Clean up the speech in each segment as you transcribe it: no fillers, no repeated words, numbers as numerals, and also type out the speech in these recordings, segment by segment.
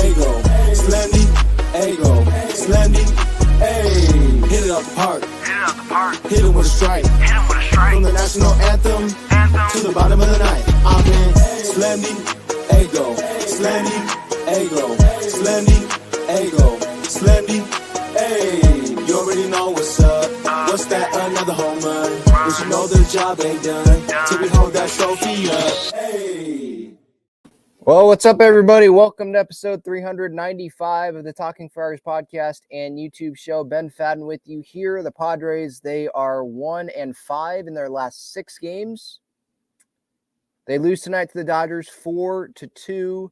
Ego, Slendy, Ego, Slendy, ayy. Hit it out the park. Hit it with a strike. From the national anthem to the bottom of the night. I'm in Slendy, Ego, Slendy, Ego, Slendy, Ego, Slendy, ayy. You already know what's up. What's that? Another home run. But you know the job ain't done till we hold that trophy up. Hey. Well, what's up, everybody? Welcome to episode 395 of the Talking Friars podcast and YouTube show. Ben Fadden with you here. The Padres, they are 1-5 in their last 6 games. They lose tonight to the Dodgers 4-2.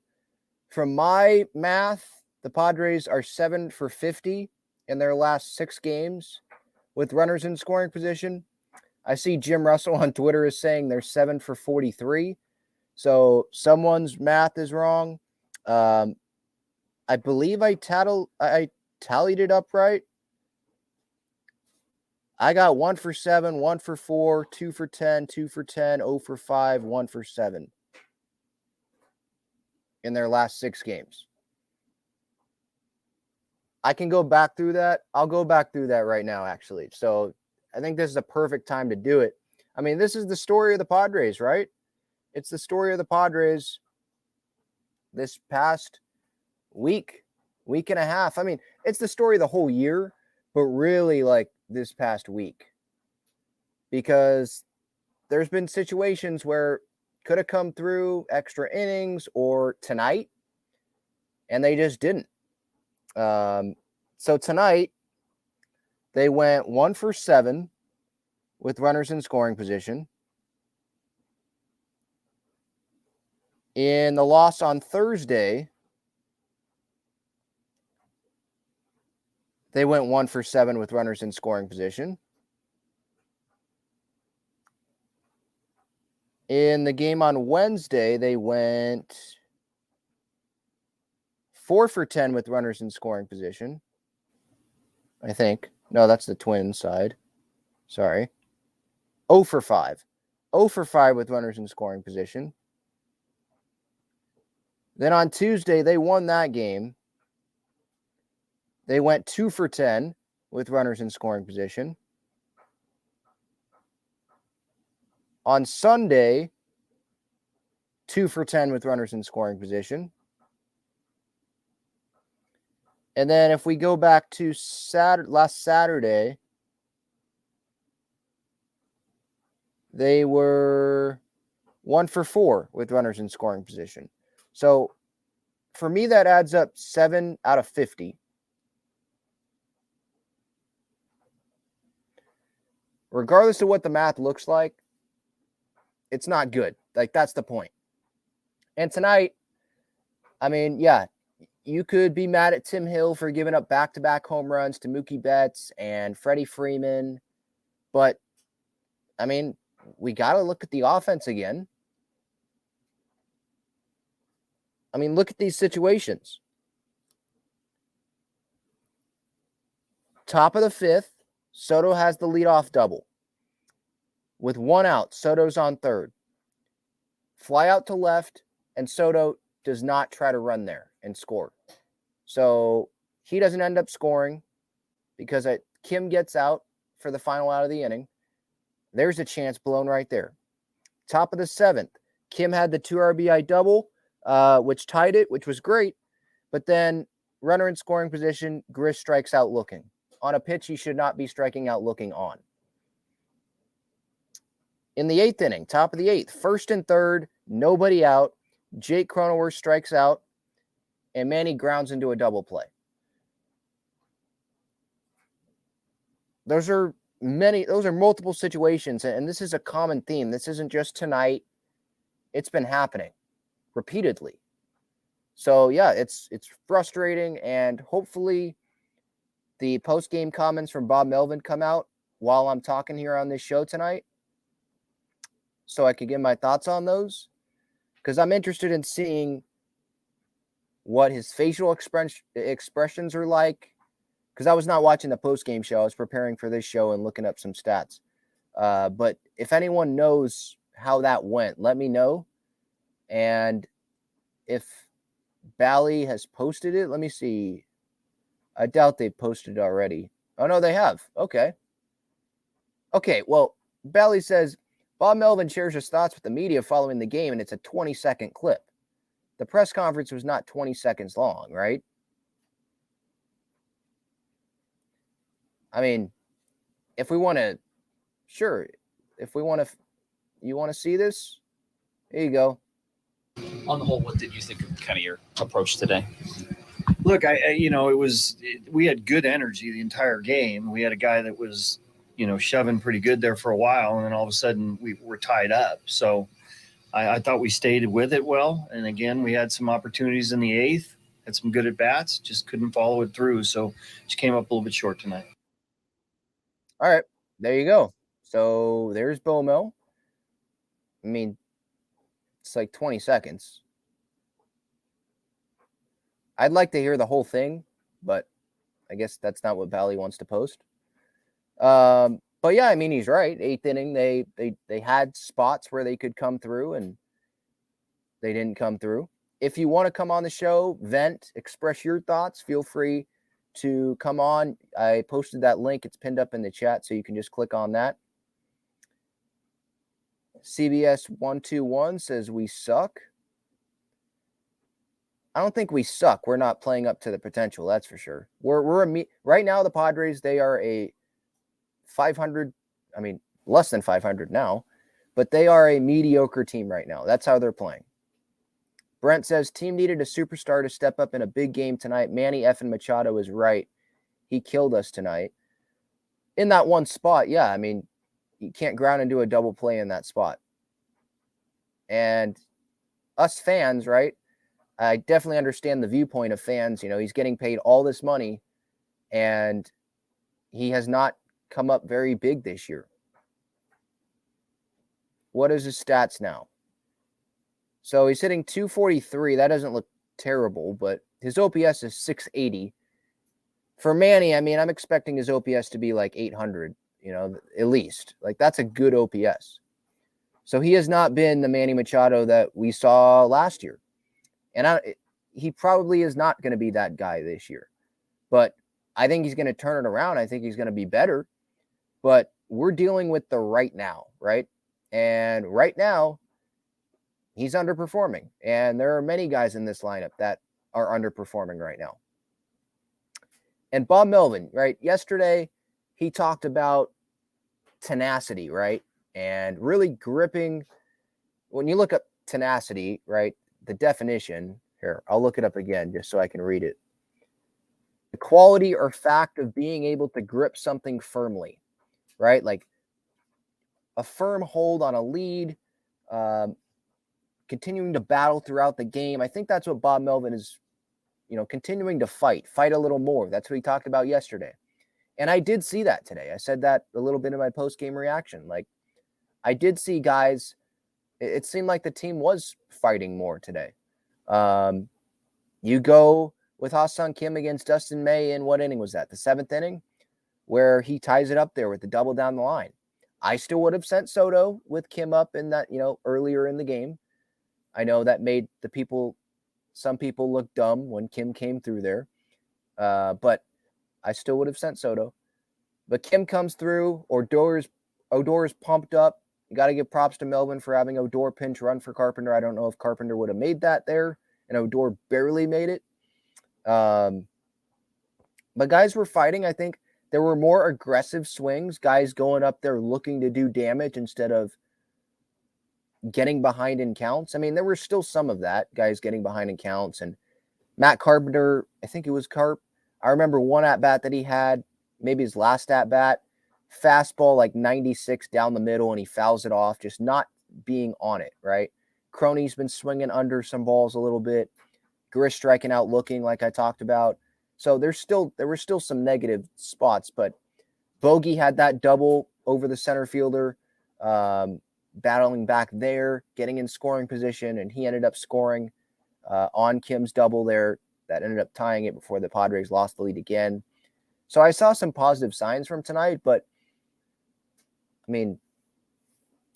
From my math, the Padres are 7 for 50 in their last 6 games with runners in scoring position. I see Jim Russell on Twitter is saying they're 7 for 43. So someone's math is wrong. I believe I tallied it up right. I got 1 for 7, 1 for 4, 2 for 10, 2 for 10, 0 for 5, 1 for 7 in their last 6 games. I can go back through that. I'll go back through that right now, actually. So I think this is a perfect time to do it. I mean, this is the story of the Padres, right? It's the story of the Padres this past week and a half. I mean, it's the story of the whole year, but really like this past week. Because there's been situations where could have come through extra innings or tonight, and they just didn't. So tonight, they went 1 for 7 with runners in scoring position. In the loss on Thursday, they went 1 for 7 with runners in scoring position. In the game on Wednesday, they went 4 for 10 with runners in scoring position. I think. No, that's the Twins side. Sorry. 0 for 5. 0 for 5 with runners in scoring position. Then on Tuesday, they won that game. They went 2 for 10 with runners in scoring position. On Sunday, 2 for 10 with runners in scoring position. And then if we go back to last Saturday, they were 1 for 4 with runners in scoring position. So for me, that adds up 7 out of 50. Regardless of what the math looks like, it's not good. Like, that's the point. And tonight, I mean, yeah, you could be mad at Tim Hill for giving up back-to-back home runs to Mookie Betts and Freddie Freeman. But, I mean, we got to look at the offense again. I mean, look at these situations. Top of the 5th, Soto has the leadoff double. With 1 out, Soto's on third. Fly out to left, and Soto does not try to run there and score. So he doesn't end up scoring because Kim gets out for the final out of the inning. There's a chance blown right there. Top of the 7th, Kim had the 2 RBI double, which tied it, which was great. But then runner in scoring position, Grish strikes out looking. On a pitch he should not be striking out looking on. In the 8th inning, top of the 8th, 1st and 3rd, nobody out. Jake Cronenworth strikes out, and Manny grounds into a double play. Those are multiple situations, and this is a common theme. This isn't just tonight. It's been happening repeatedly. So, yeah, it's frustrating, and hopefully the post-game comments from Bob Melvin come out while I'm talking here on this show tonight so I could give my thoughts on those, because I'm interested in seeing what his facial expressions are like, because I was not watching the post-game show. I was preparing for this show and looking up some stats. But if anyone knows how that went, let me know. And if Bally has posted it. Let me see. I doubt they've posted it already. Oh, no, they have. Okay. Okay, well, Bally says, Bob Melvin shares his thoughts with the media following the game, and it's a 20-second clip. The press conference was not 20 seconds long, right? I mean, if we want to, sure. If we want to, you want to see this? Here you go. On the whole, what did you think of kind of your approach today? Look, we had good energy the entire game. We had a guy that was, shoving pretty good there for a while, and then all of a sudden we were tied up. So I thought we stayed with it well. And again, we had some opportunities in the eighth, had some good at bats, just couldn't follow it through. So just came up a little bit short tonight. All right, there you go. So there's Bo Mel. I mean, it's like 20 seconds. I'd like to hear the whole thing, but I guess that's not what Bally wants to post. But yeah, I mean, he's right. Eighth inning, they had spots where they could come through, and they didn't come through. If you want to come on the show, vent, express your thoughts, feel free to come on. I posted that link. It's pinned up in the chat, so you can just click on that. CBS 121 says we suck. I don't think we suck. We're not playing up to the potential, that's for sure. Right now, the Padres, they are a 500, I mean, less than 500 now, but they are a mediocre team right now. That's how they're playing. Brent says, team needed a superstar to step up in a big game tonight. Manny effing Machado is right. He killed us tonight. In that one spot, yeah, I mean, you can't ground and do a double play in that spot. And us fans, right? I definitely understand the viewpoint of fans. He's getting paid all this money, and he has not come up very big this year. What is his stats now? So he's hitting 243. That doesn't look terrible, but his OPS is 680. For Manny, I mean, I'm expecting his OPS to be like 800, at least. Like, that's a good OPS. So he has not been the Manny Machado that we saw last year. And he probably is not going to be that guy this year. But I think he's going to turn it around. I think he's going to be better. But we're dealing with the right now, right? And right now, he's underperforming. And there are many guys in this lineup that are underperforming right now. And Bob Melvin, right? Yesterday, he talked about tenacity, right? And really gripping. When you look up tenacity, right? The definition here, I'll look it up again just so I can read it. The quality or fact of being able to grip something firmly, right? Like a firm hold on a lead, continuing to battle throughout the game. I think that's what Bob Melvin is, continuing to fight a little more. That's what he talked about yesterday. And I did see that today. I said that a little bit in my post-game reaction. Like, I did see guys. It seemed like the team was fighting more today. You go with Ha-Seong Kim against Dustin May in what inning was that? The 7th inning, where he ties it up there with the double down the line. I still would have sent Soto with Kim up in that, earlier in the game. I know that made some people look dumb when Kim came through there. But I still would have sent Soto. But Kim comes through, Odor's pumped up. You got to give props to Melvin for having Odor pinch run for Carpenter. I don't know if Carpenter would have made that there, and Odor barely made it. But guys were fighting. I think there were more aggressive swings, guys going up there looking to do damage instead of getting behind in counts. I mean, there were still some of that, guys getting behind in counts. And Matt Carpenter, I think it was Carp. I remember one at-bat that he had, maybe his last at-bat, fastball like 96 down the middle, and he fouls it off, just not being on it, right? Crony's been swinging under some balls a little bit. Grish striking out looking like I talked about. So there were still some negative spots, but Bogey had that double over the center fielder, battling back there, getting in scoring position, and he ended up scoring on Kim's double there that ended up tying it before the Padres lost the lead again. So I saw some positive signs from tonight, but I mean,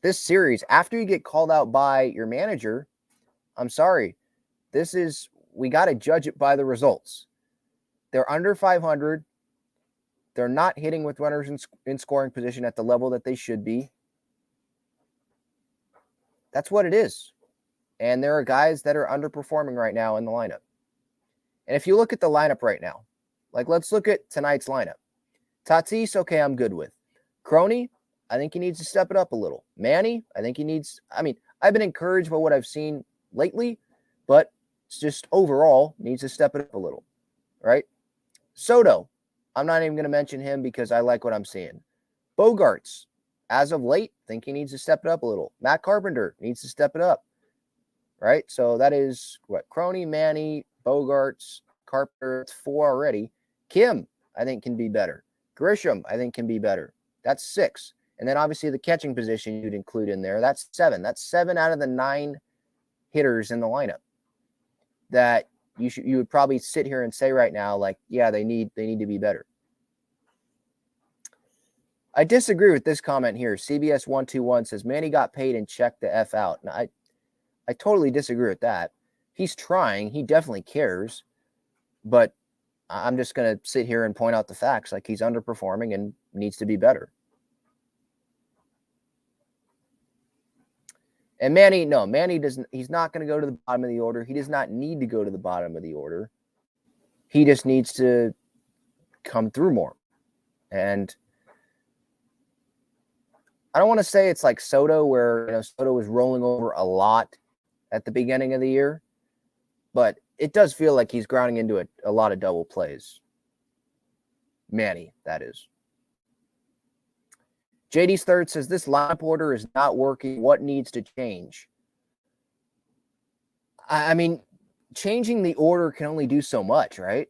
this series, after you get called out by your manager, I'm sorry, this is we got to judge it by the results. They're under 500. They're not hitting with runners in scoring position at the level that they should be. That's what it is. And there are guys that are underperforming right now in the lineup. And if you look at the lineup right now, like let's look at tonight's lineup. Tatis, okay, I'm good with. Crony, I think he needs to step it up a little. Manny, I think he needs, I've been encouraged by what I've seen lately, but it's just overall needs to step it up a little, right? Soto, I'm not even going to mention him because I like what I'm seeing. Bogarts, as of late, think he needs to step it up a little. Matt Carpenter needs to step it up, right? So that is what? Crony, Manny, Bogarts, Carpenter, it's 4 already. Kim, I think, can be better. Grisham, I think, can be better. That's 6. And then obviously the catching position you'd include in there. That's 7. That's 7 out of the 9 hitters in the lineup that you would probably sit here and say right now, like, yeah, they need to be better. I disagree with this comment here. CBS 121 says Manny got paid and checked the F out. Now, I totally disagree with that. He's trying. He definitely cares. But I'm just going to sit here and point out the facts. Like, he's underperforming and needs to be better. And Manny doesn't. He's not going to go to the bottom of the order. He does not need to go to the bottom of the order. He just needs to come through more. And I don't want to say it's like Soto, where Soto was rolling over a lot at the beginning of the year, but it does feel like he's grounding into a lot of double plays. Manny, that is. JD's Third says this lineup order is not working. What needs to change? I mean, changing the order can only do so much, right?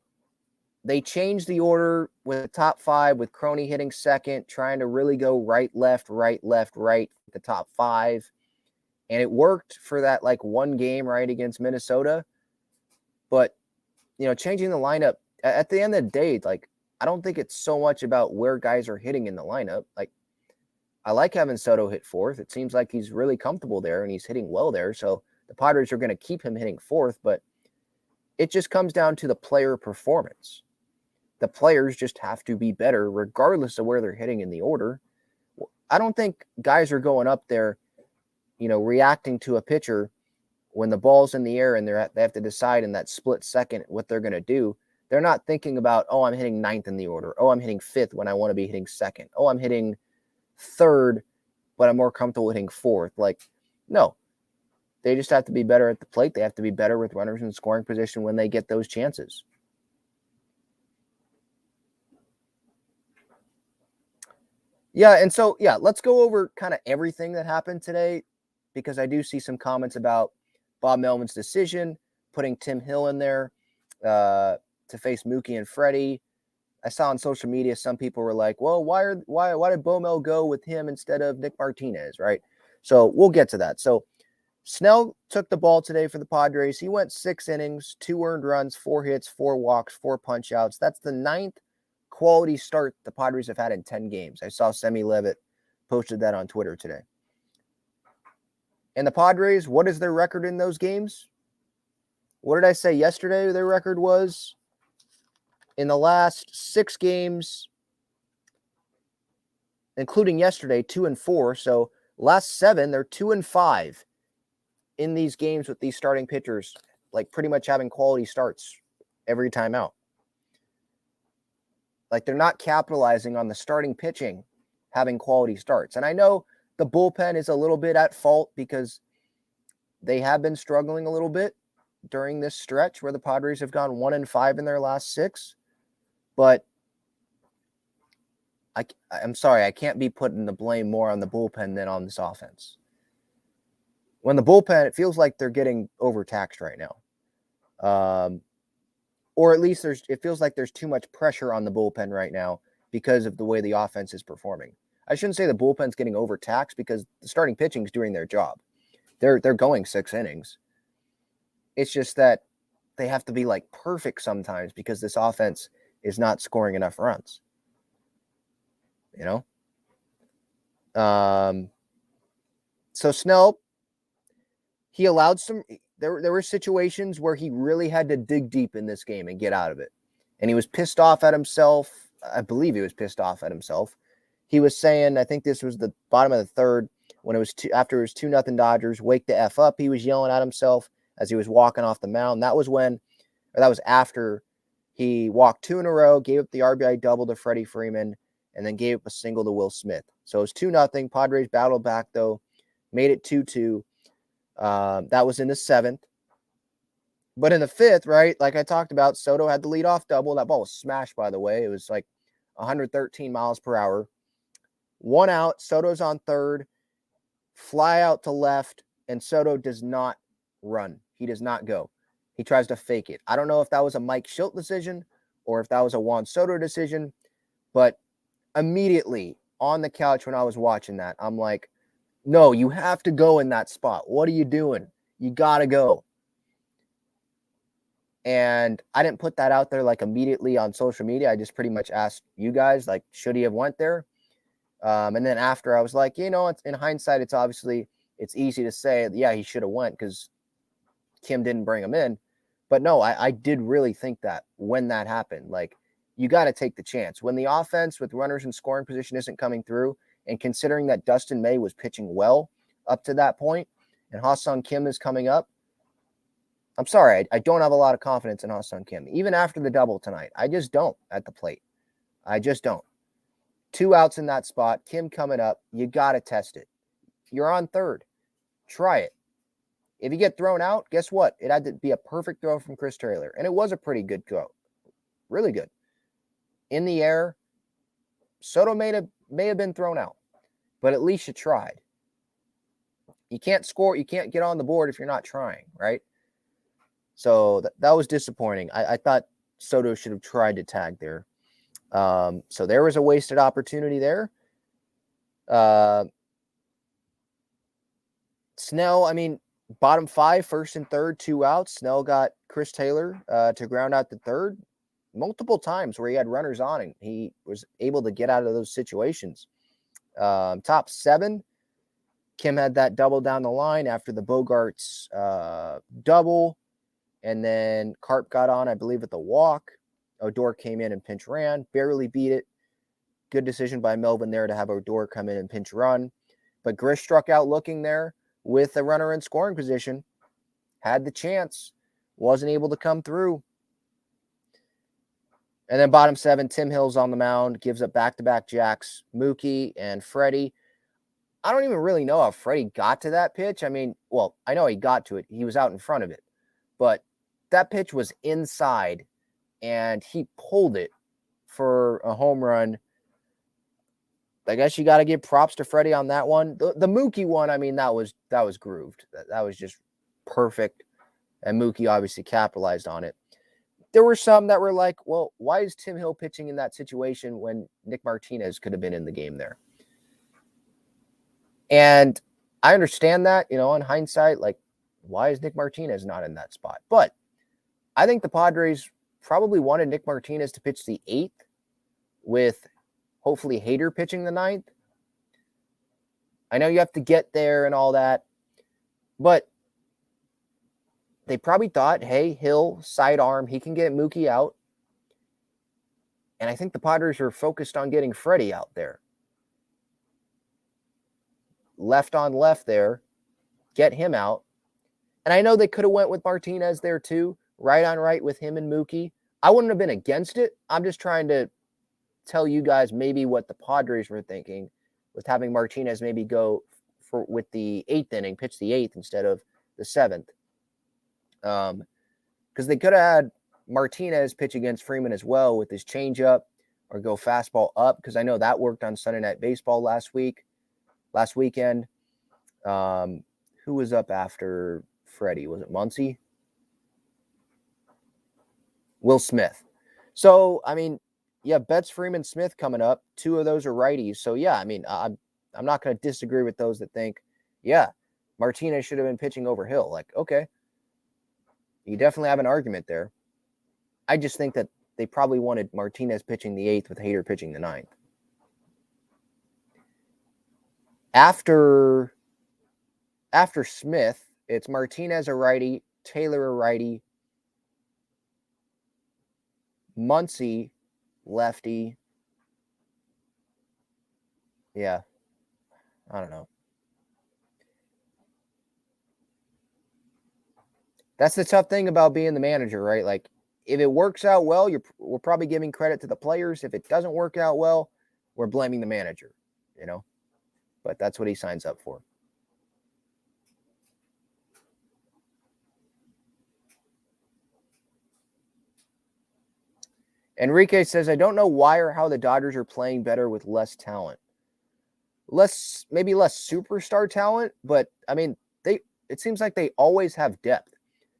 They changed the order with the top 5, with Crony hitting second, trying to really go right, left, the top 5. And it worked for that like one game, right, against Minnesota. But, changing the lineup, at the end of the day, like, I don't think it's so much about where guys are hitting in the lineup. Like, I like having Soto hit 4th. It seems like he's really comfortable there and he's hitting well there. So the Padres are going to keep him hitting 4th, but it just comes down to the player performance. The players just have to be better regardless of where they're hitting in the order. I don't think guys are going up there, reacting to a pitcher when the ball's in the air and they have to decide in that split second what they're going to do. They're not thinking about, oh, I'm hitting 9th in the order. Oh, I'm hitting 5th when I want to be hitting 2nd. Oh, I'm hitting 3rd, but I'm more comfortable hitting 4th. Like, no. They just have to be better at the plate. They have to be better with runners in scoring position when they get those chances. Yeah, and so, let's go over kind of everything that happened today, because I do see some comments about Bob Melvin's decision, putting Tim Hill in there to face Mookie and Freddie. I saw on social media some people were like, well, why did Bo Mel go with him instead of Nick Martinez, right? So we'll get to that. So Snell took the ball today for the Padres. He went 6 innings, 2 earned runs, 4 hits, 4 walks, 4 punch-outs. That's the 9th quality start the Padres have had in 10 games. I saw Semi Levitt posted that on Twitter today. And the Padres, what is their record in those games? What did I say yesterday their record was? In the last 6 games, including yesterday, 2-4. So last 7, they're 2-5 in these games with these starting pitchers, like pretty much having quality starts every time out. Like, they're not capitalizing on the starting pitching having quality starts. And I know the bullpen is a little bit at fault because they have been struggling a little bit during this stretch where the Padres have gone 1-5 in their last 6. But I'm sorry, I can't be putting the blame more on the bullpen than on this offense. When the bullpen, it feels like they're getting overtaxed right now. Or at least it feels like there's too much pressure on the bullpen right now because of the way the offense is performing. I shouldn't say the bullpen's getting overtaxed because the starting pitching is doing their job. They're going 6 innings. It's just that they have to be like perfect sometimes because this offense is not scoring enough runs. So Snell, he allowed there were situations where he really had to dig deep in this game and get out of it. And he was pissed off at himself. I believe he was pissed off at himself. He was saying, I think this was the bottom of the third, when it was after it was 2-0 Dodgers, wake the F up. He was yelling at himself as he was walking off the mound. That was after he walked 2 in a row, gave up the RBI double to Freddie Freeman, and then gave up a single to Will Smith. So it was 2-0. Padres battled back, though, made it 2-2. That was in the 7th. But in the 5th, right, like I talked about, Soto had the leadoff double. That ball was smashed, by the way. It was like 113 miles per hour. 1 out, Soto's on third, fly out to left, and Soto does not run. He does not go. He tries to fake it. I don't know if that was a Mike Schilt decision or if that was a Juan Soto decision, but immediately on the couch when I was watching that, I'm like, no, you have to go in that spot. What are you doing? You got to go. And I didn't put that out there like immediately on social media. I just pretty much asked you guys, like, should he have went there? And then after I was like, in hindsight, it's easy to say, yeah, he should have went because Kim didn't bring him in. But no, I did really think that when that happened, like, you got to take the chance. When the offense with runners in scoring position isn't coming through, and considering that Dustin May was pitching well up to that point, and Ha-Seong Kim is coming up, I'm sorry, I don't have a lot of confidence in Ha-Seong Kim. Even after the double tonight, I just don't at the plate. I just don't. 2 outs in that spot, Kim coming up, you got to test it. You're on third. Try it. If you get thrown out, guess what? It had to be a perfect throw from Chris Taylor, and it was a pretty good throw. Really good. In the air, Soto may have been thrown out, but at least you tried. You can't score. You can't get on the board if you're not trying, right? So that was disappointing. I thought Soto should have tried to tag there. So there was a wasted opportunity there. Snell, I mean, bottom 5, first and third, 2 outs. Snell got Chris Taylor to ground out the third multiple times where he had runners on him. He was able to get out of those situations. Top 7, Kim had that double down the line after the Bogarts double. And then Carp got on, I believe, at the walk. Odor came in and pinch ran, barely beat it. Good decision by Melvin there to have Odor come in and pinch run. But Grish struck out looking there with a runner in scoring position. Had the chance. Wasn't able to come through. And then bottom 7, Tim Hill's on the mound. Gives up back-to-back jacks. Mookie and Freddie. I don't even really know how Freddie got to that pitch. I mean, well, I know he got to it. He was out in front of it. But that pitch was inside, and he pulled it for a home run. I guess you got to give props to Freddie on that one. The Mookie one, I mean, that was grooved. That was just perfect, and Mookie obviously capitalized on it. There were some that were like, well, why is Tim Hill pitching in that situation when Nick Martinez could have been in the game there? And I understand that, in hindsight, like, why is Nick Martinez not in that spot? But I think the Padres probably wanted Nick Martinez to pitch the 8th with hopefully Hader pitching the 9th. I know you have to get there and all that, but they probably thought, hey, Hill, sidearm, he can get Mookie out. And I think the Padres were focused on getting Freddie out there. Left on left there, get him out. And I know they could have went with Martinez there too, right on right with him and Mookie. I wouldn't have been against it. I'm just trying to tell you guys maybe what the Padres were thinking with having Martinez maybe go with the 8th inning, pitch the 8th instead of the 7th. Because they could have had Martinez pitch against Freeman as well with his changeup or go fastball up, because I know that worked on Sunday Night Baseball last weekend. Who was up after Freddie? Was it Muncy? Will Smith. So, I mean, yeah, Betts, Freeman, Smith coming up. 2 of those are righties. So, yeah, I mean, I'm not going to disagree with those that think, yeah, Martinez should have been pitching over Hill. Like, okay, you definitely have an argument there. I just think that they probably wanted Martinez pitching the 8th with Hader pitching the 9th. After Smith, it's Martinez a righty, Taylor a righty, Muncy lefty. Yeah, I don't know. That's the tough thing about being the manager, right? Like, if it works out well, we're probably giving credit to the players. If it doesn't work out well, we're blaming the manager, you know? But that's what he signs up for. Enrique says, I don't know why or how the Dodgers are playing better with less talent. Maybe less superstar talent, but I mean, it seems like they always have depth.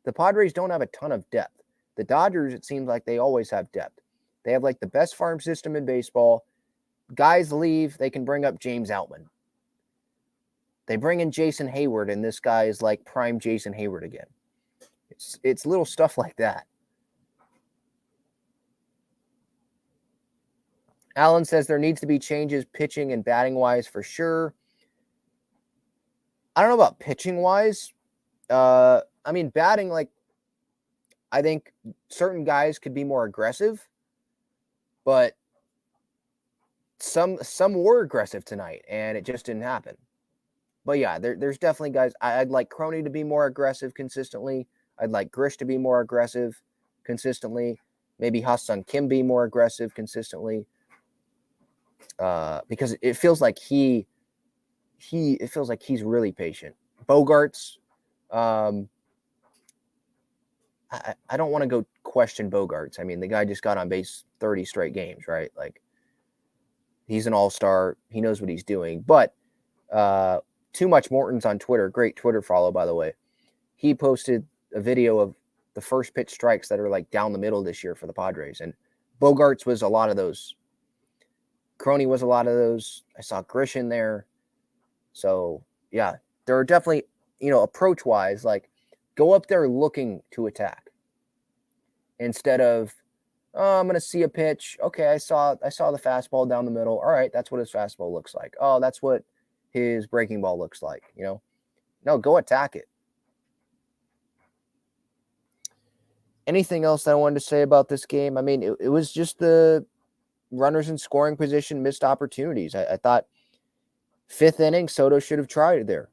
The Padres don't have a ton of depth. The Dodgers, it seems like they always have depth. They have like the best farm system in baseball. Guys leave, they can bring up James Outman. They bring in Jason Hayward, and this guy is like prime Jason Hayward again. It's little stuff like that. Alan says there needs to be changes pitching and batting wise for sure. I don't know about pitching wise. I mean, batting, like, I think certain guys could be more aggressive, but some were aggressive tonight, and it just didn't happen. But yeah, there's definitely guys. I'd like Crony to be more aggressive consistently. I'd like Grish to be more aggressive consistently. Maybe Ha-Seong Kim be more aggressive consistently. Because it feels like he's really patient. Bogarts, I don't want to go question Bogarts. I mean, the guy just got on base 30 straight games, right? Like, he's an all-star. He knows what he's doing. But Too Much Morton's on Twitter. Great Twitter follow, by the way. He posted a video of the first pitch strikes that are like down the middle this year for the Padres. And Bogarts was a lot of those. Crony was a lot of those. I saw Grish in there. So, yeah, there are definitely, approach-wise, like, go up there looking to attack instead of, I'm going to see a pitch. Okay, I saw the fastball down the middle. All right, that's what his fastball looks like. Oh, that's what his breaking ball looks like, No, go attack it. Anything else that I wanted to say about this game? I mean, it was just the runners in scoring position, missed opportunities. I thought fifth inning, Soto should have tried it there.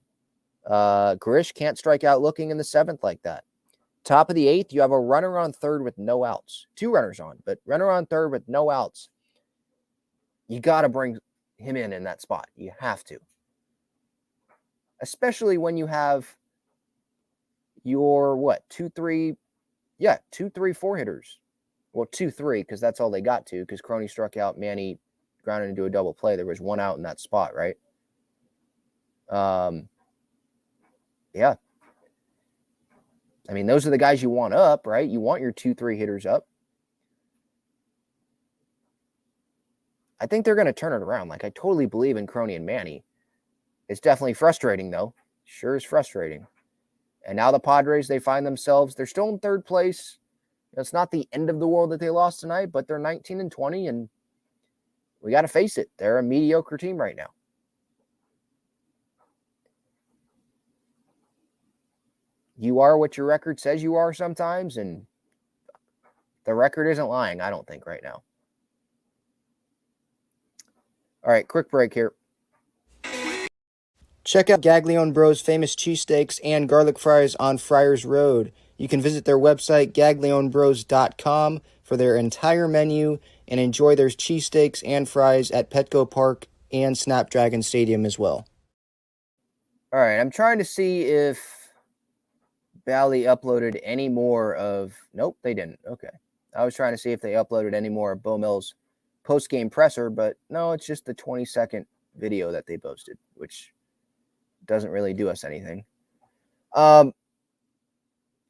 Grish can't strike out looking in the seventh like that. Top of the eighth, you have a runner on third with no outs. Two runners on, but runner on third with no outs. You got to bring him in that spot. You have to. Especially when you have your, 2, 3, 4 hitters. Well, 2, 3, because that's all they got to, because Crony struck out, Manny grounded into a double play. There was one out in that spot, right? Yeah. I mean, those are the guys you want up, right? You want your 2, 3 hitters up. I think they're going to turn it around. Like, I totally believe in Crony and Manny. It's definitely frustrating, though. Sure is frustrating. And now the Padres, they find themselves, they're still in third place. It's not the end of the world that they lost tonight, but they're 19-20, and we got to face it. They're a mediocre team right now. You are what your record says you are sometimes, and the record isn't lying, I don't think, right now. All right, quick break here. Check out Gaglione Bros' famous cheesesteaks and garlic fries on Friars Road. You can visit their website, gaglionebros.com, for their entire menu and enjoy their cheesesteaks and fries at Petco Park and Snapdragon Stadium as well. All right, I'm trying to see if Bally uploaded any more of... Nope, they didn't. Okay. I was trying to see if they uploaded any more of Bo Mills' post-game presser, but no, it's just the 20-second video that they posted, which doesn't really do us anything.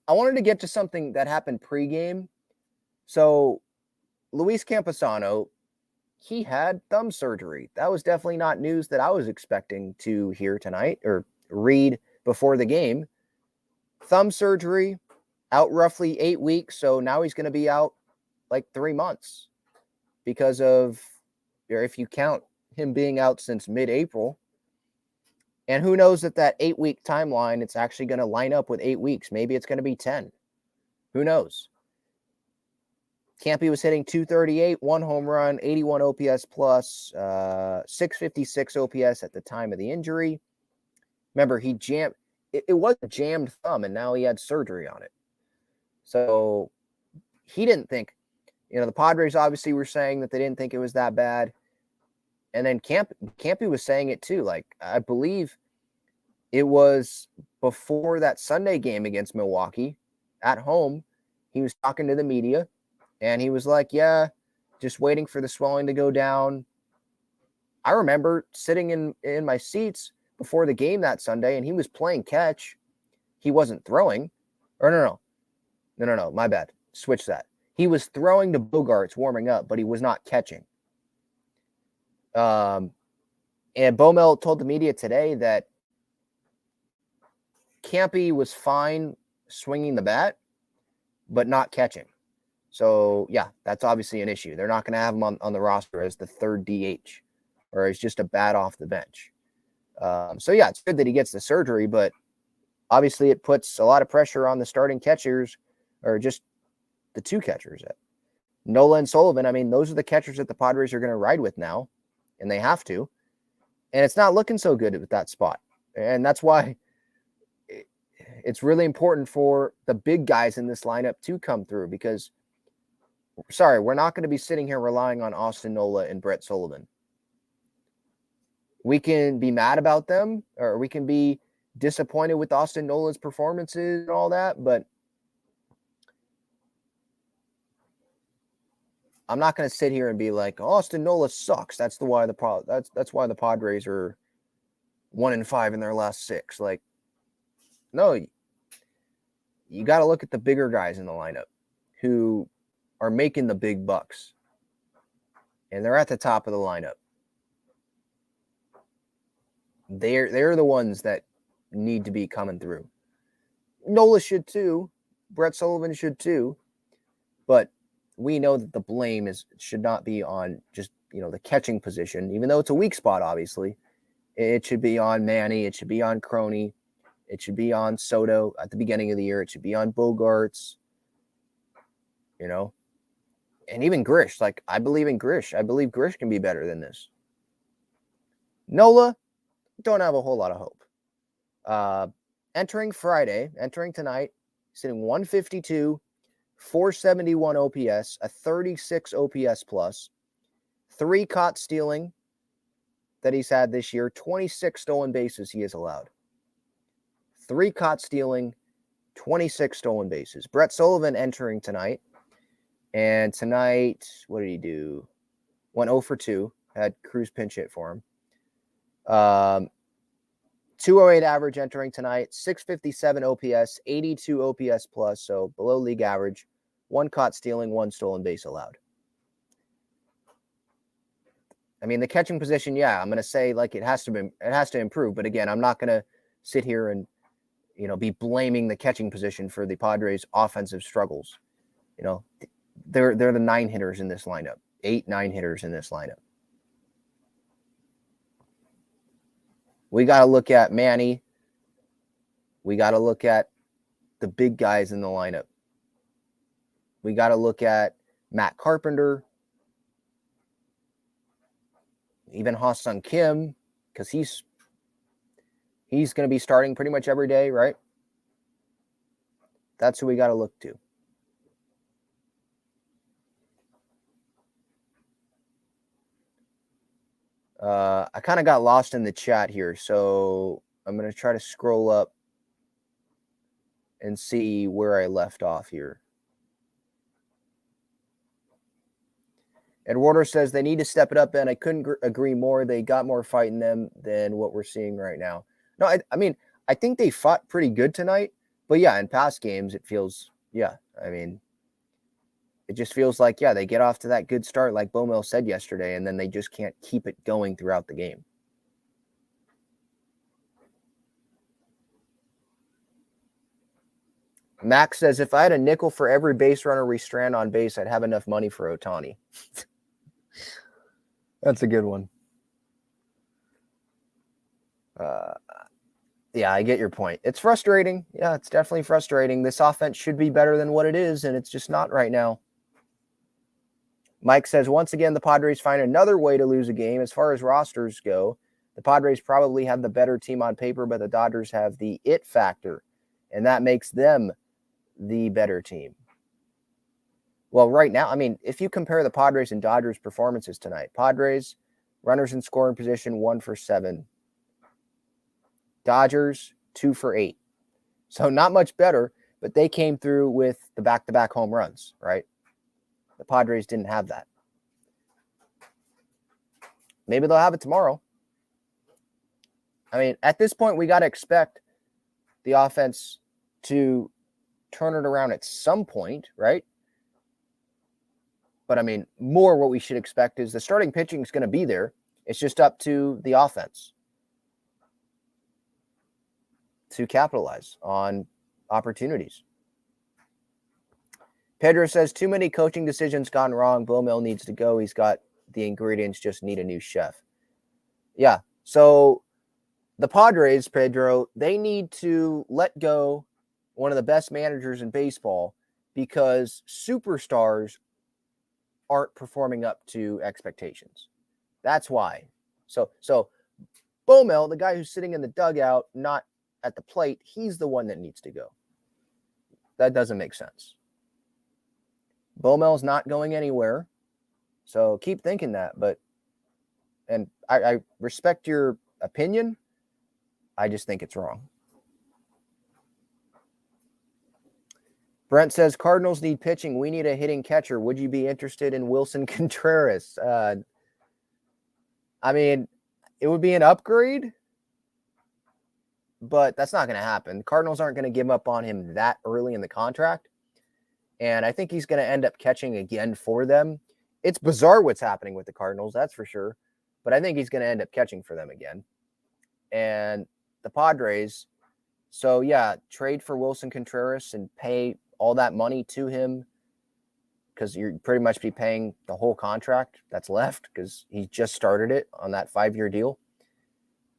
I wanted to get to something that happened pregame. So, Luis Campusano, he had thumb surgery. That was definitely not news that I was expecting to hear tonight or read before the game. Thumb surgery, out roughly 8 weeks. So now he's going to be out like 3 months because of, or if you count him being out since mid-April, And who knows that 8-week timeline, it's actually going to line up with 8 weeks. Maybe it's going to be 10. Who knows? Campy was hitting 238, 1 home run, 81 OPS plus, 656 OPS at the time of the injury. Remember, he jammed, it was a jammed thumb, and now he had surgery on it. So he didn't think, the Padres obviously were saying that they didn't think it was that bad. And then Campy was saying it too. Like, I believe it was before that Sunday game against Milwaukee at home. He was talking to the media, and he was like, yeah, just waiting for the swelling to go down. I remember sitting in my seats before the game that Sunday, and he was playing catch. He wasn't throwing. Or no, my bad. Switch that. He was throwing to Bogarts warming up, but he was not catching. And Baumel told the media today that Campy was fine swinging the bat, but not catching. So, yeah, that's obviously an issue. They're not going to have him on the roster as the third DH or as just a bat off the bench. So, yeah, it's good that he gets the surgery, but obviously it puts a lot of pressure on the starting catchers or just the two catchers. Nola and Sullivan, I mean, those are the catchers that the Padres are going to ride with now, and they have to. And it's not looking so good with that spot. And that's why it's really important for the big guys in this lineup to come through because, we're not going to be sitting here relying on Austin Nola and Brett Sullivan. We can be mad about them, or we can be disappointed with Austin Nola's performances and all that, but I'm not going to sit here and be like, Austin Nola sucks. That's why the Padres are 1-5 in their last 6. Like, no, you got to look at the bigger guys in the lineup who are making the big bucks, and they're at the top of the lineup. They're the ones that need to be coming through. Nola should too. Brett Sullivan should too. But we know that the blame should not be on just, the catching position, even though it's a weak spot, obviously. It should be on Manny. It should be on Crony. It should be on Soto at the beginning of the year. It should be on Bogarts, and even Grish. Like, I believe in Grish. I believe Grish can be better than this. Nola, don't have a whole lot of hope. Entering tonight, sitting 152, 471 OPS, a 36 OPS plus, 3 caught stealing that he's had this year, 26 stolen bases he has allowed. 3 caught stealing, 26 stolen bases. Brett Sullivan entering tonight. And tonight, what did he do? Went 0 for 2. Had Cruz pinch hit for him. 208 average entering tonight. 657 OPS, 82 OPS plus, so below league average. 1 caught stealing, 1 stolen base allowed. I mean, the catching position, yeah, I'm going to say like it has to improve. But again, I'm not going to sit here and, be blaming the catching position for the Padres' offensive struggles. They're the 9 hitters in this lineup, 8-9 hitters in this lineup. We got to look at Manny. We got to look at the big guys in the lineup. We got to look at Matt Carpenter, even Ha-Sung Kim, because he's going to be starting pretty much every day, right? That's who we got to look to. I kind of got lost in the chat here, so I'm going to try to scroll up and see where I left off here. Eduardo says they need to step it up, and I couldn't agree more. They got more fight in them than what we're seeing right now. No, I mean, I think they fought pretty good tonight, but yeah, in past games, it feels, it just feels like, they get off to that good start, like Baumel said yesterday, and then they just can't keep it going throughout the game. Max says, if I had a nickel for every base runner we strand on base, I'd have enough money for Ohtani. That's a good one. Yeah, I get your point. It's frustrating. Yeah, it's definitely frustrating. This offense should be better than what it is, and it's just not right now. Mike says, once again, the Padres find another way to lose a game. As far as rosters go, the Padres probably have the better team on paper, but the Dodgers have the it factor, and that makes them the better team. Well, right now, I mean, if you compare the Padres and Dodgers performances tonight, Padres, runners in scoring position, 1 for 7. Dodgers, 2 for 8. So not much better, but they came through with the back-to-back home runs, right? The Padres didn't have that. Maybe they'll have it tomorrow. I mean, at this point, we got to expect the offense to turn it around at some point, right? But, I mean, more what we should expect is the starting pitching is going to be there. It's just up to the offense to capitalize on opportunities. Pedro says, too many coaching decisions gone wrong. Blomel needs to go. He's got the ingredients, just need a new chef. Yeah, so the Padres, Pedro, they need to let go one of the best managers in baseball because superstars aren't performing up to expectations. That's why. So Blomel, the guy who's sitting in the dugout, not at the plate, he's the one that needs to go. That doesn't make sense. Blomel's not going anywhere. So keep thinking that. And I respect your opinion. I just think it's wrong. Brent says, Cardinals need pitching. We need a hitting catcher. Would you be interested in Wilson Contreras? I mean, it would be an upgrade, but that's not going to happen. Cardinals aren't going to give up on him that early in the contract. And I think he's going to end up catching again for them. It's bizarre what's happening with the Cardinals, that's for sure. But I think he's going to end up catching for them again. And the Padres, so yeah, trade for Wilson Contreras and pay all that money to him because you're pretty much be paying the whole contract that's left because he just started it on that 5-year deal.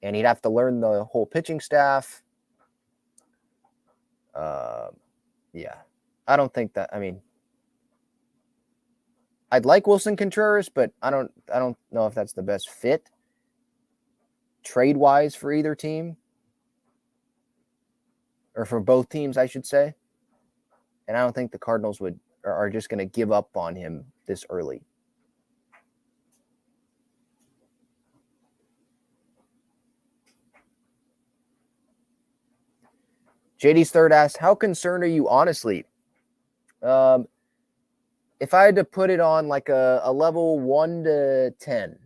And he'd have to learn the whole pitching staff. Yeah, I don't think that. I mean, I'd like Wilson Contreras, but I don't know if that's the best fit trade-wise for either team or for both teams, I should say. And I don't think the Cardinals are just going to give up on him this early. JD's third asks, how concerned are you honestly? If I had to put it on like a level 1 to 10,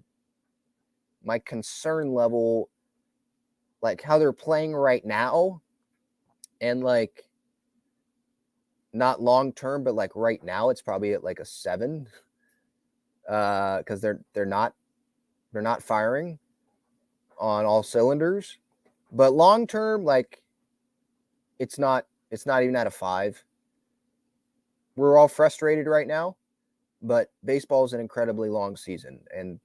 my concern level, like how they're playing right now, and like not long term, but like right now, it's probably at like a 7, because they're not firing on all cylinders. But long term, like it's not even at a 5. We're all frustrated right now, but baseball is an incredibly long season. And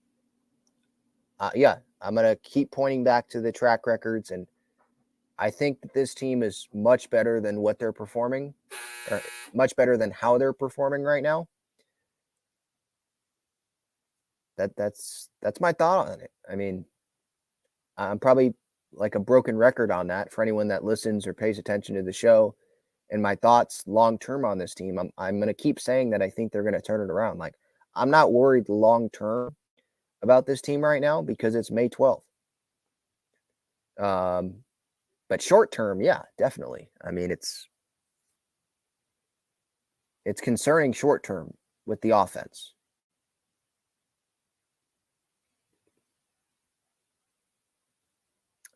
yeah, I'm going to keep pointing back to the track records. And I think that this team is much better than what they're performing, or much better than how they're performing right now. That's my thought on it. I mean, I'm probably like a broken record on that for anyone that listens or pays attention to the show. And my thoughts long-term on this team, I'm going to keep saying that I think they're going to turn it around. Like, I'm not worried long-term about this team right now because it's May 12th. But short-term, yeah, definitely. I mean, it's concerning short-term with the offense.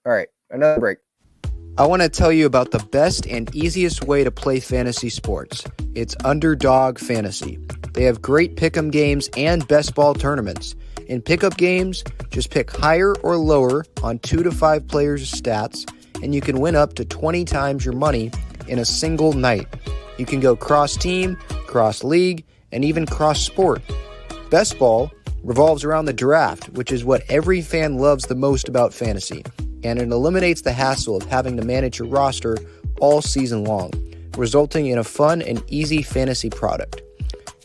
All right, another break. I want to tell you about the best and easiest way to play fantasy sports. It's Underdog Fantasy. They have great pick'em games and best ball tournaments. In pick'em games, just pick higher or lower on 2 to 5 players' stats, and you can win up to 20 times your money in a single night. You can go cross-team, cross-league, and even cross-sport. Best ball revolves around the draft, which is what every fan loves the most about fantasy. and it eliminates the hassle of having to manage your roster all season long, resulting in a fun and easy fantasy product.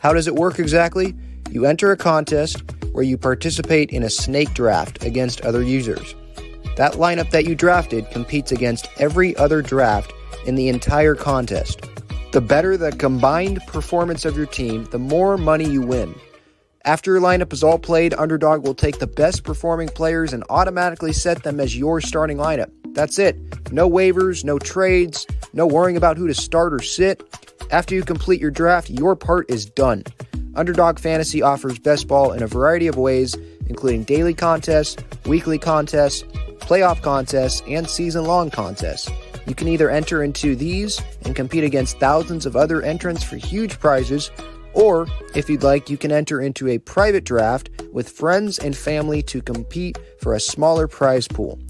How does it work exactly? You enter a contest where you participate in a snake draft against other users. That lineup that you drafted competes against every other draft in the entire contest. The better the combined performance of your team, the more money you win. After your lineup is all played, Underdog will take the best performing players and automatically set them as your starting lineup. That's it. No waivers, no trades, no worrying about who to start or sit. After you complete your draft, your part is done. Underdog Fantasy offers best ball in a variety of ways, including daily contests, weekly contests, playoff contests, and season-long contests. You can either enter into these and compete against thousands of other entrants for huge prizes, or, if you'd like, you can enter into a private draft with friends and family to compete for a smaller prize pool.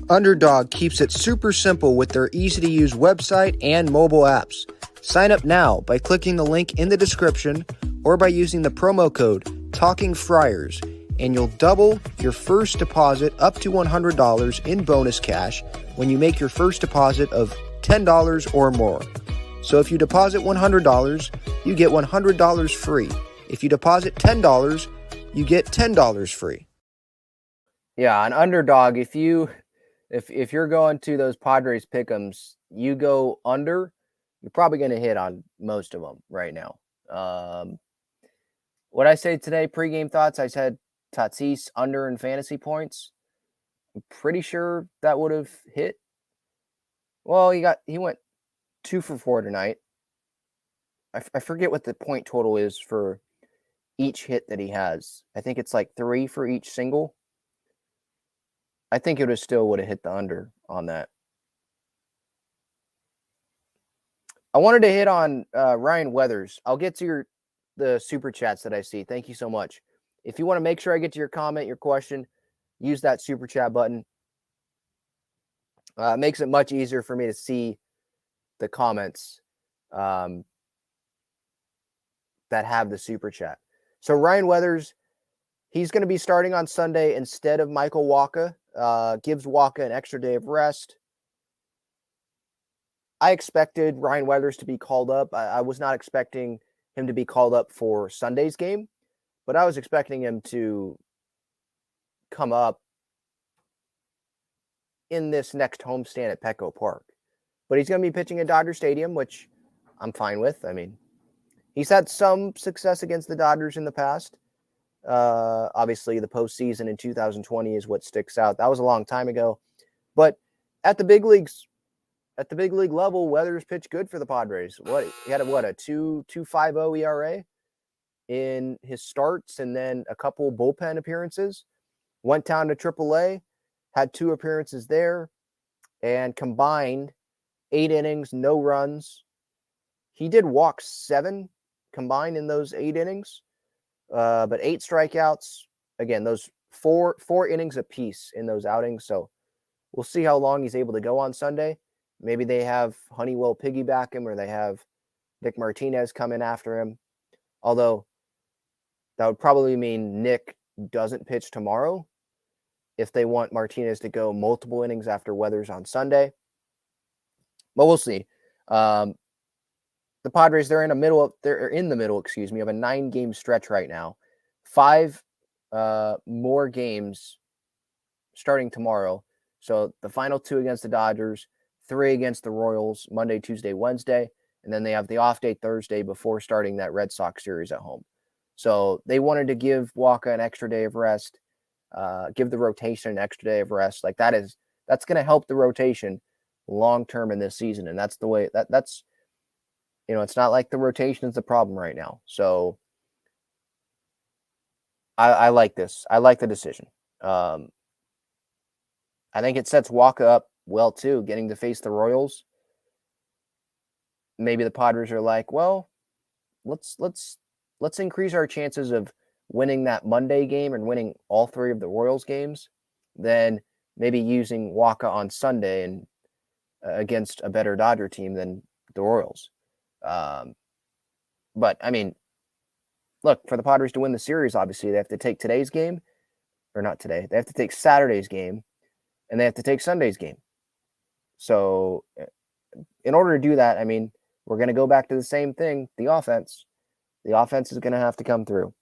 Underdog keeps it super simple with their easy-to-use website and mobile apps. Sign up now by clicking the link in the description or by using the promo code TALKINGFRIARS, and you'll double your first deposit up to $100 in bonus cash when you make your first deposit of $10 or more. So if you deposit $100, you get $100 free. If you deposit $10, you get $10 free. Yeah, on Underdog, if you're going to those Padres pick'ems, you go under, you're probably going to hit on most of them right now. What I say today, pregame thoughts, I said Tatis under in fantasy points. I'm pretty sure that would have hit. Well, he went 2 for 4 tonight. I forget what the point total is for each hit that he has. I think it's like 3 for each single. I think it would have hit the under on that. I wanted to hit on Ryan Weathers. I'll get to the super chats that I see. Thank you so much. If you want to make sure I get to your comment, your question, use that super chat button. It makes it much easier for me to see the comments that have the super chat. So Ryan Weathers, he's going to be starting on Sunday instead of Michael Wacha. Gives Wacha an extra day of rest. I expected Ryan Weathers to be called up. I was not expecting him to be called up for Sunday's game, but I was expecting him to come up in this next homestand at Petco Park. But he's going to be pitching at Dodger Stadium, which I'm fine with. I mean, he's had some success against the Dodgers in the past. Obviously, the postseason in 2020 is what sticks out. That was a long time ago. But at the big league level, Weathers pitched good for the Padres. He had a 2.50 ERA in his starts, and then a couple bullpen appearances. Went down to AAA, had 2 appearances there, and combined 8 innings, no runs. He did walk 7 combined in those 8 innings, but 8 strikeouts. Again, those four innings apiece in those outings. So we'll see how long he's able to go on Sunday. Maybe they have Honeywell piggyback him, or they have Nick Martinez come in after him. Although that would probably mean Nick doesn't pitch tomorrow if they want Martinez to go multiple innings after Weathers on Sunday. But we'll see. The Padres, they're in the middle of a 9-game stretch right now. 5 more games starting tomorrow. So the final 2 against the Dodgers, 3 against the Royals, Monday, Tuesday, Wednesday, and then they have the off day Thursday before starting that Red Sox series at home. So they wanted to give Wacha an extra day of rest, give the rotation an extra day of rest. Like that's going to help the rotation long term in this season, and that's the way that's. It's not like the rotation is the problem right now. So I like this. I like the decision. I think it sets Wacha up well too, getting to face the Royals. Maybe the Padres are like, well, let's increase our chances of winning that Monday game and winning all 3 of the Royals games, then maybe using Wacha on Sunday and against a better Dodger team than the Royals. But I mean, look, for the Padres to win the series, obviously they have to take today's game, or not today. They have to take Saturday's game and they have to take Sunday's game. So in order to do that, I mean, we're going to go back to the same thing, the offense. The offense is going to have to come through.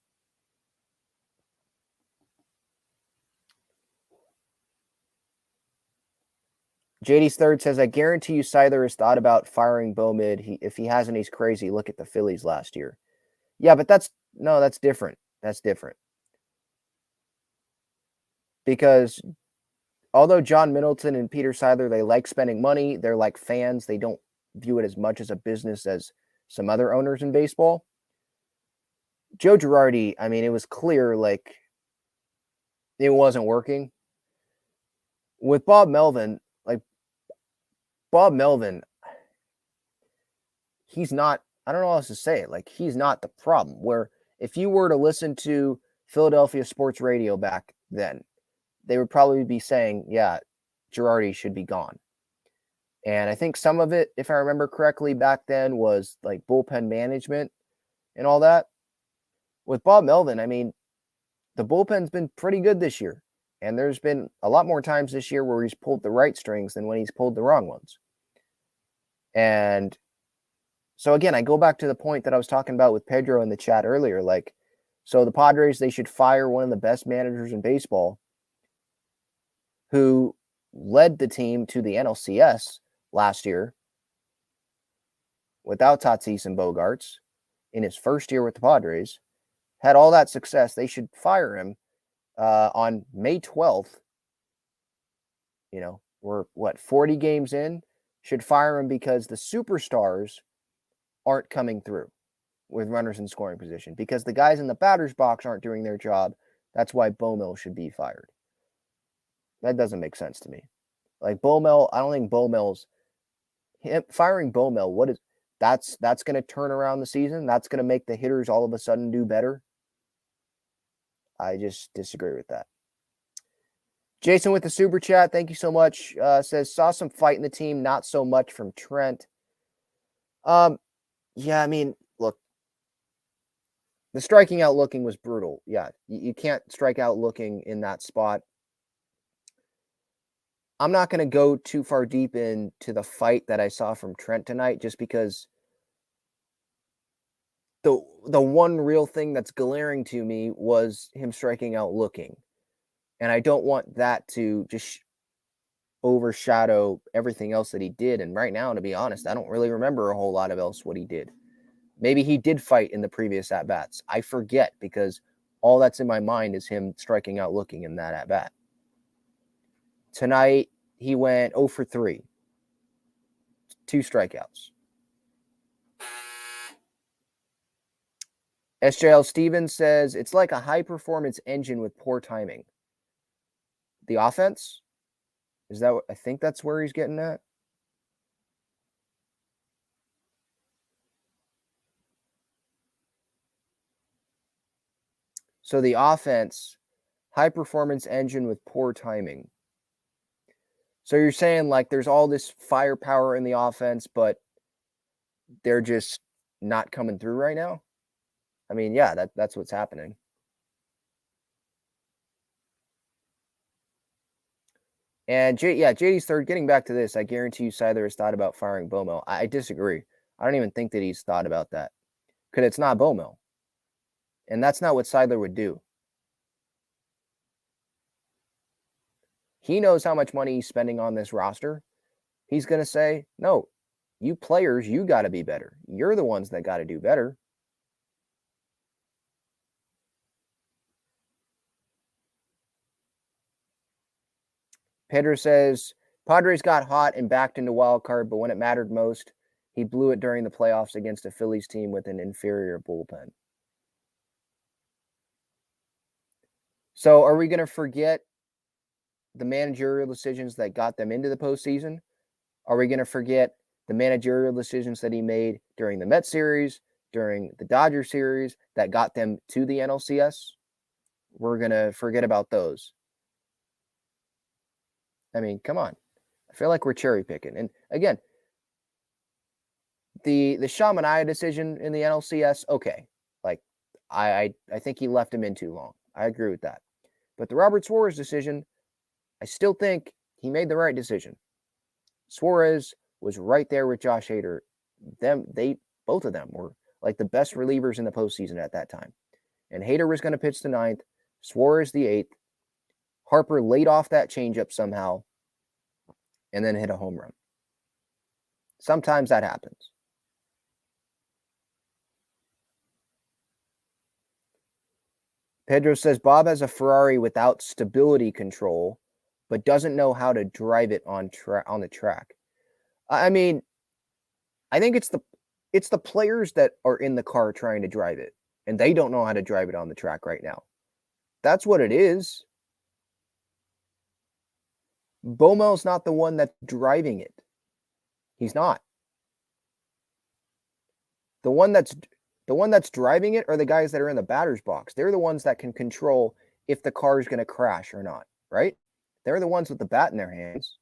JD's third says, I guarantee you Seidler has thought about firing Bowmid. If he hasn't, he's crazy. Look at the Phillies last year. Yeah, but that's different. That's different. Because although John Middleton and Peter Seidler, they like spending money, they're like fans. They don't view it as much as a business as some other owners in baseball. Joe Girardi, I mean, it was clear like it wasn't working. With Bob Melvin, he's not, I don't know how else to say it. Like, he's not the problem. Where if you were to listen to Philadelphia sports radio back then, they would probably be saying, yeah, Girardi should be gone. And I think some of it, if I remember correctly back then, was like bullpen management and all that. With Bob Melvin, I mean, the bullpen's been pretty good this year. And there's been a lot more times this year where he's pulled the right strings than when he's pulled the wrong ones. And so again, I go back to the point that I was talking about with Pedro in the chat earlier. Like, so the Padres, they should fire one of the best managers in baseball who led the team to the NLCS last year without Tatis and Bogarts in his first year with the Padres, had all that success. They should fire him on May 12th. You know, we're 40 games in, should fire him because the superstars aren't coming through with runners in scoring position, because the guys in the batter's box aren't doing their job. That's why Bowmel should be fired. That doesn't make sense to me. Like Bowmel, I don't think firing Bowmel, that's going to turn around the season. That's going to make the hitters all of a sudden do better. I just disagree with that. Jason with the super chat, thank you so much. Says, saw some fight in the team, not so much from Trent. Yeah, I mean, look, the striking out looking was brutal. Yeah, you can't strike out looking in that spot. I'm not going to go too far deep into the fight that I saw from Trent tonight, just because the one real thing that's glaring to me was him striking out looking. And I don't want that to just overshadow everything else that he did. And right now, to be honest, I don't really remember a whole lot of else what he did. Maybe he did fight in the previous at-bats. I forget, because all that's in my mind is him striking out looking in that at-bat. Tonight, he went 0 for 3. 2 strikeouts. SJL Stevens says, it's like a high-performance engine with poor timing. The offense? Is that what I think that's where he's getting at? So the offense, high-performance engine with poor timing. So you're saying like there's all this firepower in the offense, but they're just not coming through right now? I mean, yeah, that's what's happening. And JD's third, getting back to this, I guarantee you Seidler has thought about firing Bowmel. I disagree. I don't even think that he's thought about that, because it's not Bowmel. And that's not what Seidler would do. He knows how much money he's spending on this roster. He's going to say, no, you players, you got to be better. You're the ones that got to do better. Pedro says, Padres got hot and backed into wild card, but when it mattered most, he blew it during the playoffs against a Phillies team with an inferior bullpen. So are we going to forget the managerial decisions that got them into the postseason? Are we going to forget the managerial decisions that he made during the Mets series, during the Dodger series that got them to the NLCS? We're going to forget about those. I mean, come on. I feel like we're cherry picking. And again, the Shamanaya decision in the NLCS, okay. Like, I think he left him in too long. I agree with that. But the Robert Suarez decision, I still think he made the right decision. Suarez was right there with Josh Hader. Both of them were like the best relievers in the postseason at that time. And Hader was going to pitch the 9th, Suarez the 8th. Harper laid off that changeup somehow and then hit a home run. Sometimes that happens. Pedro says Bob has a Ferrari without stability control, but doesn't know how to drive it on the track. I mean, I think it's the players that are in the car trying to drive it, and they don't know how to drive it on the track right now. That's what it is. Bomel's not the one that's driving it. He's not. The one that's driving it are the guys that are in the batter's box. They're the ones that can control if the car is going to crash or not, right? They're the ones with the bat in their hands.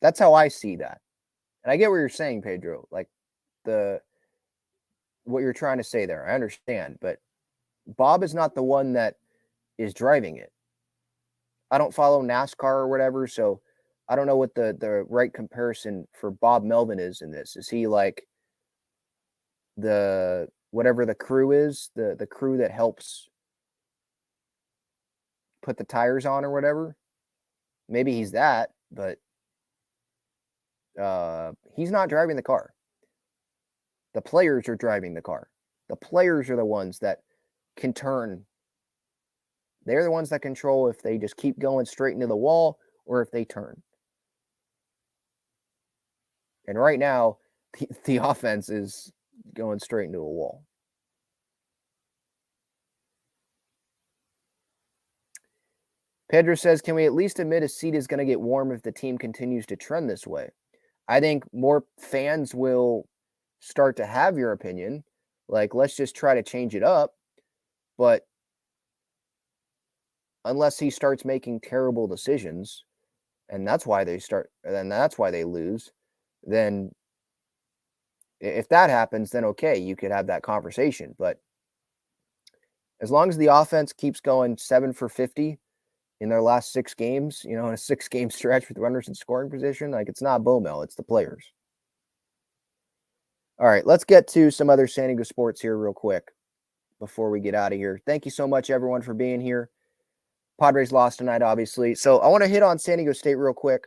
That's how I see that. And I get what you're saying, Pedro. Like what you're trying to say there. I understand, but Bob is not the one that is driving it. I don't follow NASCAR or whatever, so I don't know what the right comparison for Bob Melvin is in this. Is he like the whatever the crew is, the crew that helps put the tires on or whatever? Maybe he's that, but he's not driving the car. The players are driving the car. The players are the ones that can turn. They're the ones that control if they just keep going straight into the wall or if they turn. And right now, the offense is going straight into a wall. Pedro says, can we at least admit a seat is going to get warm if the team continues to trend this way? I think more fans will start to have your opinion. Like, let's just try to change it up. But unless he starts making terrible decisions, and that's why they lose, then if that happens, then okay, you could have that conversation. But as long as the offense keeps going 7 for 50 in their last 6 games, in a 6-game stretch with runners in scoring position, like, it's not Bomel, it's the players. All right, let's get to some other San Diego sports here real quick before we get out of here. Thank you so much, everyone, for being here. Padres lost tonight, obviously. So I want to hit on San Diego State real quick.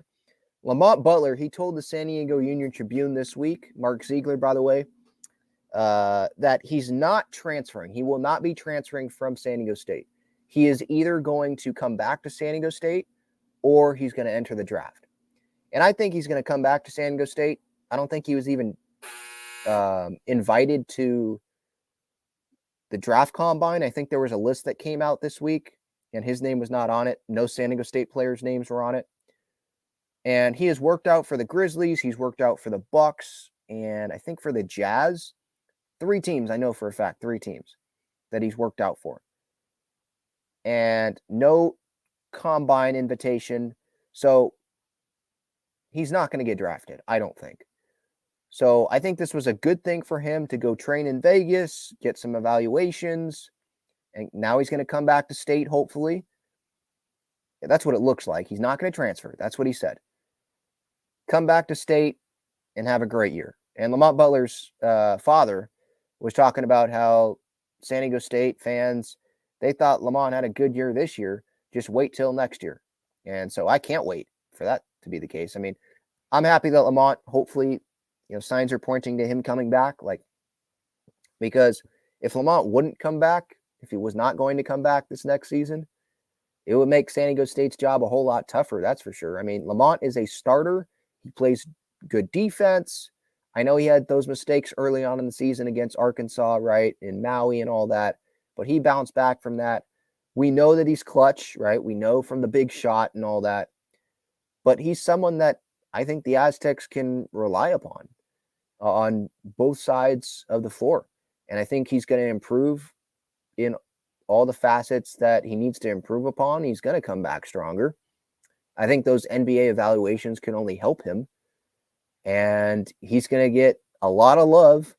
Lamont Butler, he told the San Diego Union Tribune this week, Mark Ziegler, by the way, that he's not transferring. He will not be transferring from San Diego State. He is either going to come back to San Diego State or he's going to enter the draft. And I think he's going to come back to San Diego State. I don't think he was even invited to the draft combine. I think there was a list that came out this week, and his name was not on it. No San Diego State players' names were on it. And he has worked out for the Grizzlies. He's worked out for the Bucks, and I think for the Jazz. 3 teams, I know for a fact, 3 teams that he's worked out for. And no combine invitation. So he's not going to get drafted, I don't think. So I think this was a good thing for him to go train in Vegas, get some evaluations, and now he's going to come back to state, hopefully. Yeah, that's what it looks like. He's not going to transfer. That's what he said. Come back to state and have a great year. And Lamont Butler's father was talking about how San Diego State fans, they thought Lamont had a good year this year. Just wait till next year. And so I can't wait for that to be the case. I mean, I'm happy that Lamont, hopefully, signs are pointing to him coming back. Because if Lamont wouldn't come back, if he was not going to come back this next season, it would make San Diego State's job a whole lot tougher. That's for sure. I mean, Lamont is a starter. He plays good defense. I know he had those mistakes early on in the season against Arkansas, right, in Maui and all that, but he bounced back from that. We know that he's clutch, right? We know from the big shot and all that, but he's someone that I think the Aztecs can rely upon on both sides of the floor. And I think he's going to improve in all the facets that he needs to improve upon. He's going to come back stronger. I think those NBA evaluations can only help him. And he's going to get a lot of love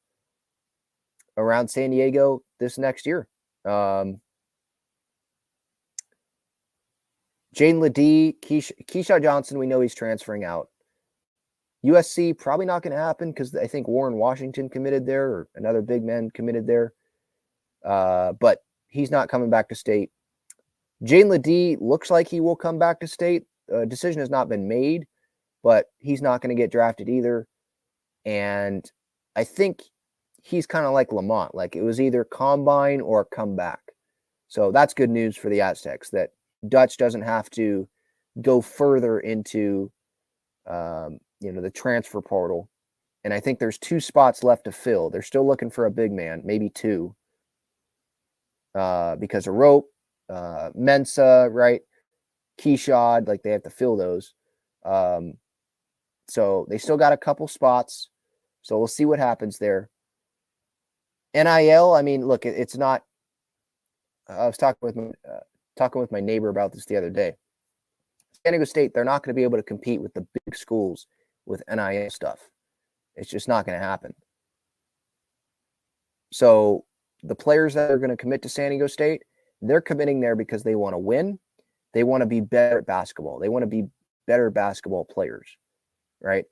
around San Diego this next year. Jaden Ledee, Keyshawn Johnson, we know he's transferring out. USC, probably not going to happen because I think Warren Washington committed there, or another big man committed there. But he's not coming back to state. Jaden Ledee looks like he will come back to state. Decision has not been made, but he's not going to get drafted either. And I think he's kind of like Lamont. Like, it was either combine or come back. So that's good news for the Aztecs, that Dutch doesn't have to go further into the transfer portal. And I think there's 2 spots left to fill. They're still looking for a big man, maybe 2. Because of Rope, Mensa, right? Keyshot, like, they have to fill those. So they still got a couple spots. So we'll see what happens there. NIL, I mean, look, it's not. I was talking with my neighbor about this the other day. San Diego State, they're not going to be able to compete with the big schools with NIL stuff. It's just not going to happen. So the players that are going to commit to San Diego State, they're committing there because they want to win. They want to be better at basketball. They want to be better basketball players, right?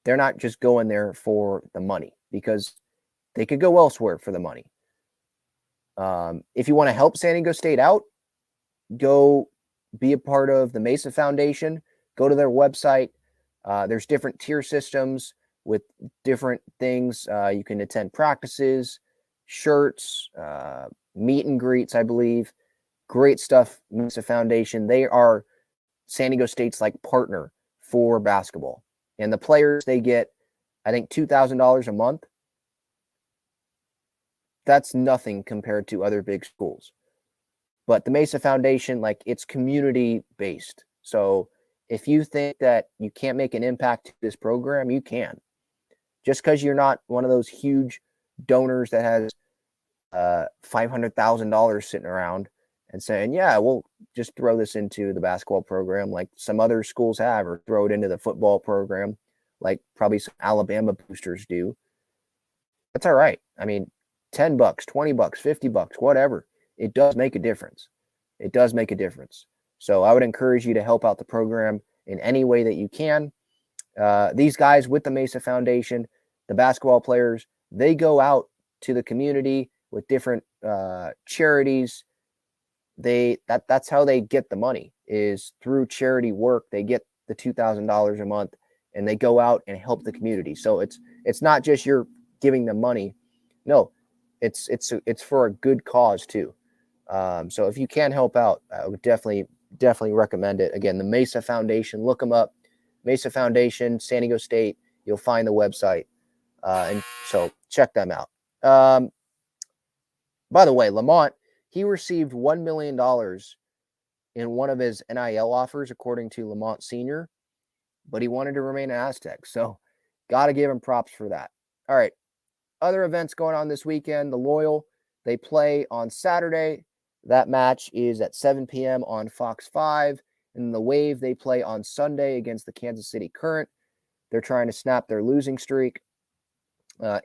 They're not just going there for the money, because they could go elsewhere for the money. If you want to help San Diego State out, go be a part of the Mesa Foundation. Go to their website. There's different tier systems with different things. You can attend practices, shirts, meet and greets, I believe. Great stuff, Mesa Foundation. They are San Diego State's like partner for basketball. And the players, they get, I think, $2,000 a month. That's nothing compared to other big schools. But the Mesa Foundation, like, it's community-based. So if you think that you can't make an impact to this program, you can. Just because you're not one of those huge donors that has $500,000 sitting around and saying, yeah, we'll just throw this into the basketball program like some other schools have, or throw it into the football program like probably some Alabama boosters do. That's all right. I mean, $10, $20, $50, whatever. It does make a difference. It does make a difference. So I would encourage you to help out the program in any way that you can. These guys with the Mesa Foundation, the basketball players, they go out to the community with different charities. That's how they get the money, is through charity work. They get the $2,000 a month, and they go out and help the community. So it's not just you're giving them money. No, it's for a good cause too. So if you can help out, I would definitely recommend it. Again, the Mesa Foundation, look them up. Mesa Foundation, San Diego State. You'll find the website. And so check them out. By the way, Lamont, he received $1 million in one of his NIL offers, according to Lamont Sr., but he wanted to remain an Aztec. So got to give him props for that. All right. Other events going on this weekend. The Loyal, they play on Saturday. That match is at 7 p.m. on Fox 5. And the Wave, they play on Sunday against the Kansas City Current. They're trying to snap their losing streak.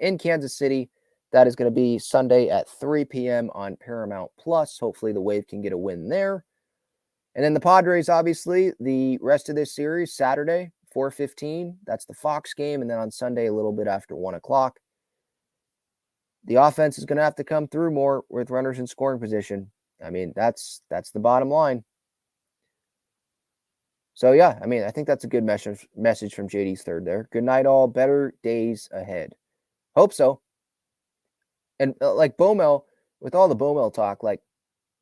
In Kansas City, that is going to be Sunday at 3 p.m. on Paramount Plus. Hopefully the Wave can get a win there. And then the Padres, obviously, the rest of this series, Saturday, 4:15. That's the Fox game. And then on Sunday, a little bit after 1 o'clock. The offense is going to have to come through more with runners in scoring position. I mean, that's the bottom line. So, yeah, I mean, I think that's a good message from JD's third there. Good night, all. Better days ahead. Hope so. And like Bomel, with all the Bomel talk, like,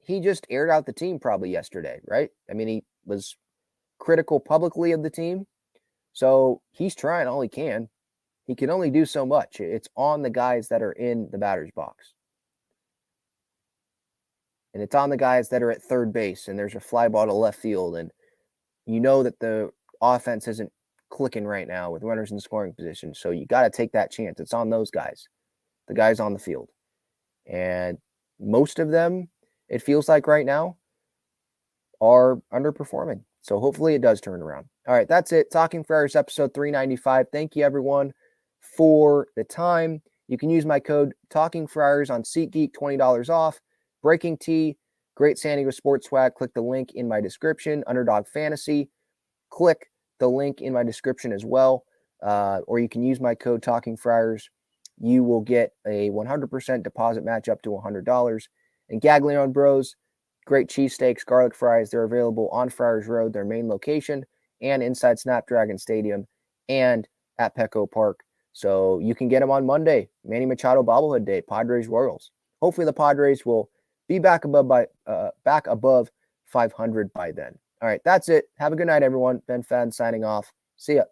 he just aired out the team probably yesterday, right? I mean, he was critical publicly of the team. So he's trying all he can. He can only do so much. It's on the guys that are in the batter's box. And it's on the guys that are at third base, and there's a fly ball to left field, and you know that the offense isn't clicking right now with runners in scoring position. So you got to take that chance. It's on those guys, the guys on the field. And most of them, it feels like right now, are underperforming. So hopefully it does turn around. All right, that's it. Talking Friars episode 395. Thank you, everyone, for the time. You can use my code Talking Friars on SeatGeek, $20 off. Breaking Tea, Great San Diego sports swag. Click the link in my description. Underdog Fantasy. Click the link in my description as well. Or you can use my code Talking Friars. You will get a 100% deposit match up to $100. And Gaglione Bros, great cheesesteaks, garlic fries. They're available on Friars Road, their main location, and inside Snapdragon Stadium and at Petco Park. So you can get them on Monday, Manny Machado bobblehead day, Padres Royals. Hopefully the Padres will be back above 500 by then. All right, that's it. Have a good night, everyone. Ben Fadden signing off. See ya.